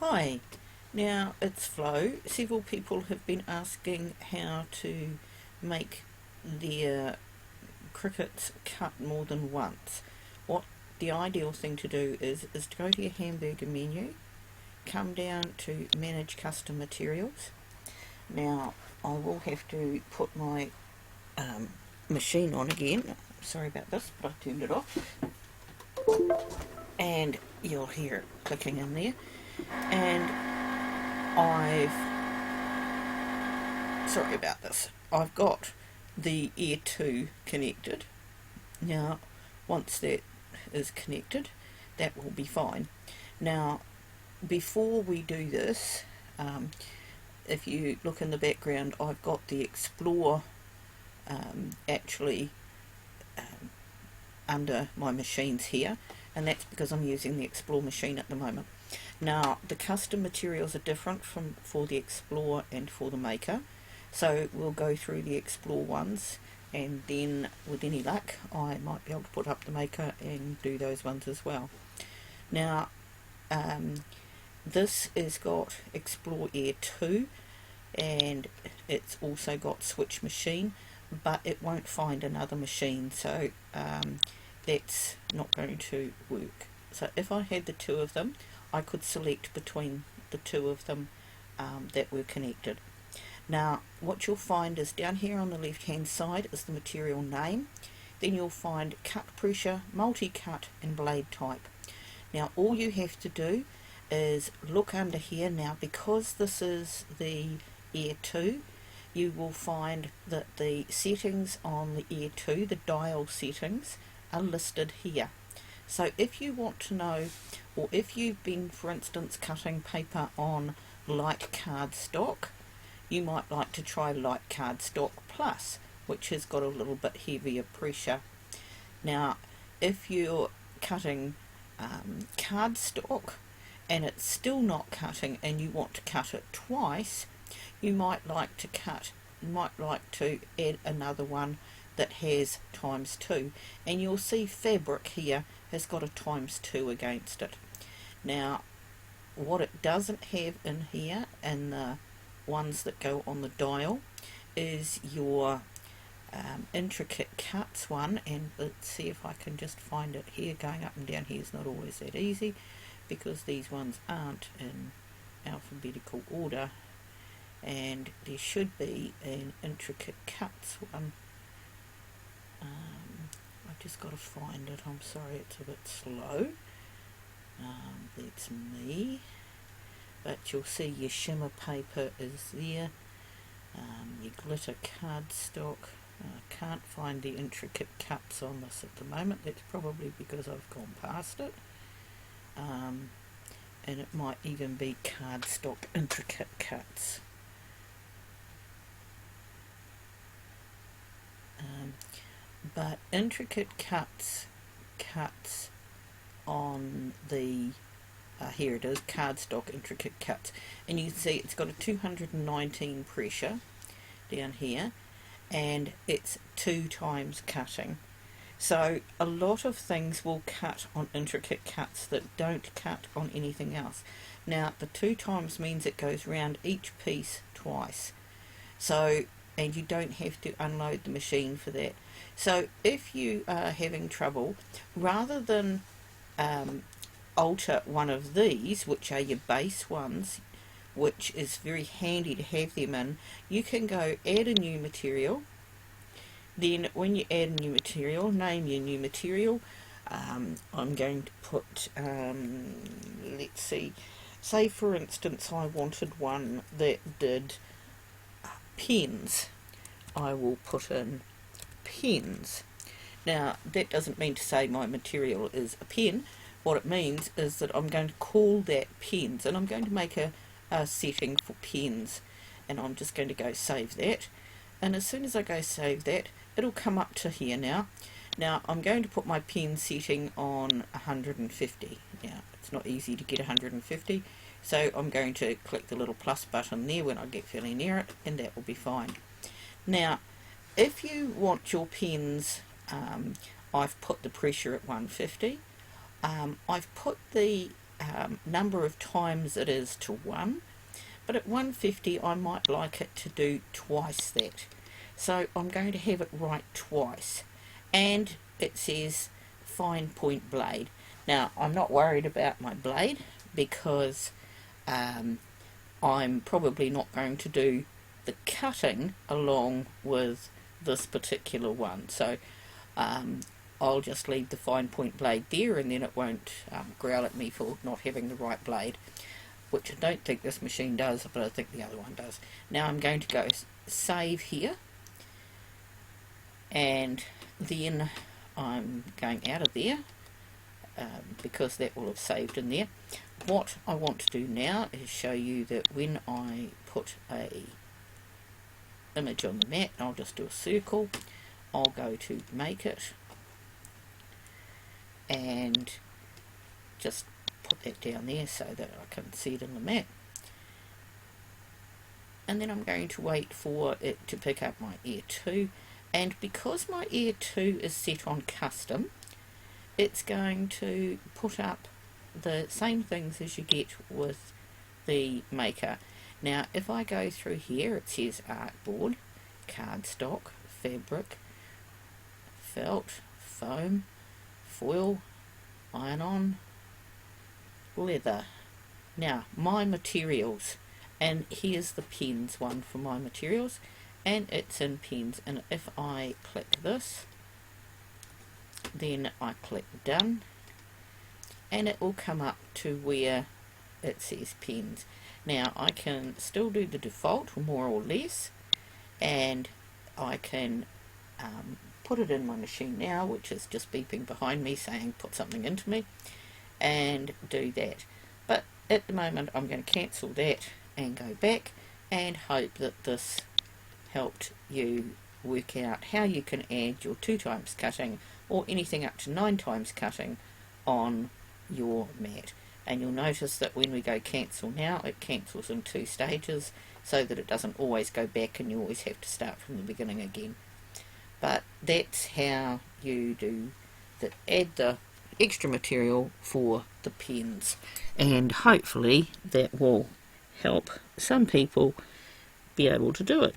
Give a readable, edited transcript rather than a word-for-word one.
Hi, now it's Flo. Several people have been asking how to make their crickets cut more than once. What the ideal thing to do is to go to your hamburger menu, come down to manage custom materials. Now I will have to put my machine on again. Sorry about this, but I turned it off. And you'll hear it clicking in there. And sorry about this, I've got the Air 2 connected. Now, once that is connected, that will be fine. Now, before we do this, if you look in the background, I've got the Explore actually under my machines here, and that's because I'm using the Explore machine at the moment. Now, the custom materials are different for the Explore and for the Maker, so we'll go through the Explore ones, and then with any luck I might be able to put up the Maker and do those ones as well. Now, this has got Explore Air 2, and it's also got Switch Machine, but it won't find another machine, so that's not going to work. So if I had the two of them, I could select between the two of them that were connected. Now, what you'll find is down here on the left hand side is the material name. Then you'll find cut pressure, multi-cut and blade type. Now all you have to do is look under here. Now, because this is the Air 2, you will find that the settings on the Air 2, the dial settings, are listed here. So if you want to know, or if you've been, for instance, cutting paper on light cardstock, you might like to try light cardstock plus, which has got a little bit heavier pressure. Now, if you're cutting cardstock and it's still not cutting and you want to cut it twice, you might like to add another one that has ×2, and you'll see fabric here has got a ×2 against it. Now, what it doesn't have in here, and the ones that go on the dial, is your intricate cuts one, and let's see if I can just find it here. Going up and down here is not always that easy because these ones aren't in alphabetical order, and there should be an intricate cuts one. I've just got to find it. I'm sorry, it's a bit slow. That's me. But you'll see your shimmer paper is there. Your glitter cardstock. I can't find the intricate cuts on this at the moment. That's probably because I've gone past it. And it might even be cardstock intricate cuts. But intricate cuts on the here it is, cardstock intricate cuts, and you can see it's got a 219 pressure down here, and it's 2 times cutting. So a lot of things will cut on intricate cuts that don't cut on anything else. Now, the 2 times means it goes round each piece twice. So, and you don't have to unload the machine for that. So if you are having trouble, rather than alter one of these, which are your base ones, which is very handy to have them in, you can go add a new material. Then when you add a new material, name your new material. I'm going to put, let's see, say for instance I wanted one that did pens. I will put in pens. Now, that doesn't mean to say my material is a pen. What it means is that I'm going to call that pens, and I'm going to make a setting for pens, and I'm just going to go save that. And as soon as I go save that, it'll come up to here now. Now, I'm going to put my pen setting on 150. Now, it's not easy to get 150, so I'm going to click the little plus button there when I get fairly near it, and that will be fine. Now, if you want your pens, I've put the pressure at 150. I've put the number of times it is to 1, but at 150 I might like it to do twice that. So I'm going to have it right twice, and it says fine point blade. Now I'm not worried about my blade because I'm probably not going to do the cutting along with this particular one, so I'll just leave the fine point blade there, and then it won't growl at me for not having the right blade, which I don't think this machine does, but I think the other one does. Now I'm going to go save here, and then I'm going out of there because that will have saved in there. What I want to do now is show you that when I put a image on the mat, I'll just do a circle, I'll go to make it and just put that down there so that I can see it in the mat, and then I'm going to wait for it to pick up my Air 2, and because my Air 2 is set on custom, it's going to put up the same things as you get with the maker. Now if I go through here, it says artboard, cardstock, fabric, felt, foam, foil, iron-on, leather. Now my materials, and here's the pens one for my materials, and it's in pens, and if I click this, then I click done, and it will come up to where it says pens. Now I can still do the default, more or less, and I can put it in my machine now, which is just beeping behind me saying put something into me, and do that. But at the moment I'm going to cancel that and go back, and hope that this helped you work out how you can add your 2 times cutting or anything up to 9 times cutting on your mat. And you'll notice that when we go cancel now, it cancels in 2 stages so that it doesn't always go back and you always have to start from the beginning again. But that's how you do add the extra material for the pens, and hopefully that will help some people be able to do it.